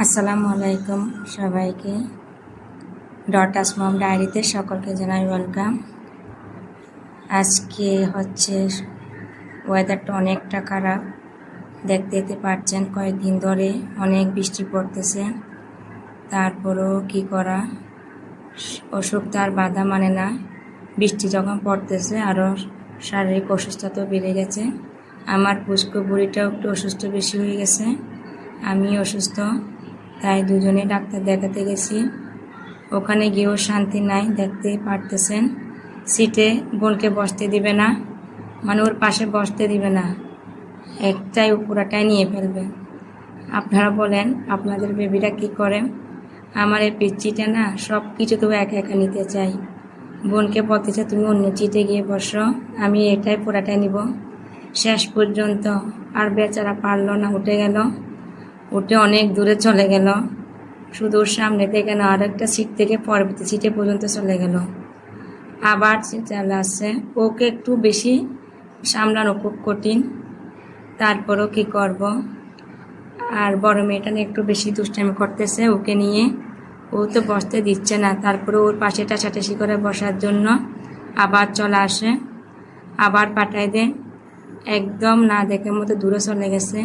আসসালামু আলাইকুম সবাইকে। ডটাস মম ডায়েরিতে সকলকে জানাই ওয়েলকাম। আজকে হচ্ছে ওয়েদারটা অনেকটা খারাপ, দেখতে পাচ্ছেন কয়েকদিন ধরে অনেক বৃষ্টি পড়তেছে। তারপরেও কি করা, অসুখ তার বাধা মানে না। বৃষ্টি যখন পড়তেছে আরও শারীরিক অসুস্থতা বেড়ে গেছে। আমার পুষ্কু বুড়িটাও একটু অসুস্থ বেশি হয়ে গেছে, আমি অসুস্থ, তাই দুজনে ডাক্তার দেখাতে গেছি। ওখানে গিয়েও শান্তি নাই, দেখতে পারতেছেন। সিটে বোনকে বসতে দিবে না, মানে ওর পাশে বসতে দিবে না, একটাই পুরাটাই নিয়ে ফেলবে। আপনারা বলেন আপনাদের বেবিরা কি করে? আমার এই পিচ্চিটা না সব কিছু তো একা একা নিতে চাই। বোনকে বলতেছে তুমি অন্য চিটে গিয়ে বসো, আমি এটাই পুরাটাই নিব। শেষ পর্যন্ত আর বেচারা পারলো না, উঠে গেল, উঠে অনেক দূরে চলে গেল। শুধু ওর সামনে থেকে না, আর একটা সিট থেকে পরবর্তী সিটে পর্যন্ত চলে গেল। আবার চলে আসছে। ওকে একটু বেশি সামলানো খুব কঠিন, তারপরও কি করব। আর বড় মেয়েটা নিয়ে একটু বেশি দুষ্টামি করতেছে ওকে নিয়ে, ও তো বসতে দিচ্ছে না। তারপরে ওর পাশে টাছাটাছি করে বসার জন্য আবার চলে আসে, আবার পাঠায় দেয়, একদম না দেখে মতো দূরে চলে গেছে।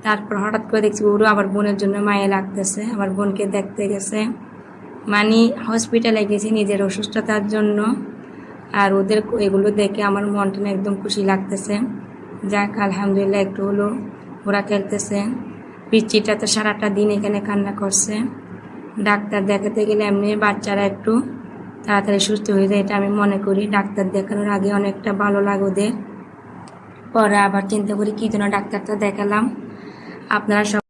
তারপর হঠাৎ করে দেখছি ওরও আবার বোনের জন্য মায়ে লাগতেছে, আবার বোনকে দেখতে গেছে। মানে হসপিটালে গেছি নিজের অসুস্থতার জন্য, আর ওদের এগুলো দেখে আমার মনটা একদম খুশি লাগতেছে। যাক আলহামদুলিল্লাহ, একটু হলো ওরা খেলতেছে। পিচ্চিটা তো সারাটা দিন এখানে কান্না করছে। ডাক্তার দেখাতে গেলে এমনি বাচ্চারা একটু তাড়াতাড়ি সুস্থ হয়ে যায়, এটা আমি মনে করি। ডাক্তার দেখানোর আগে অনেকটা ভালো লাগে ওদের, পরে আবার চিন্তা করি কী জন্য ডাক্তারটা দেখালাম। আপনারা সব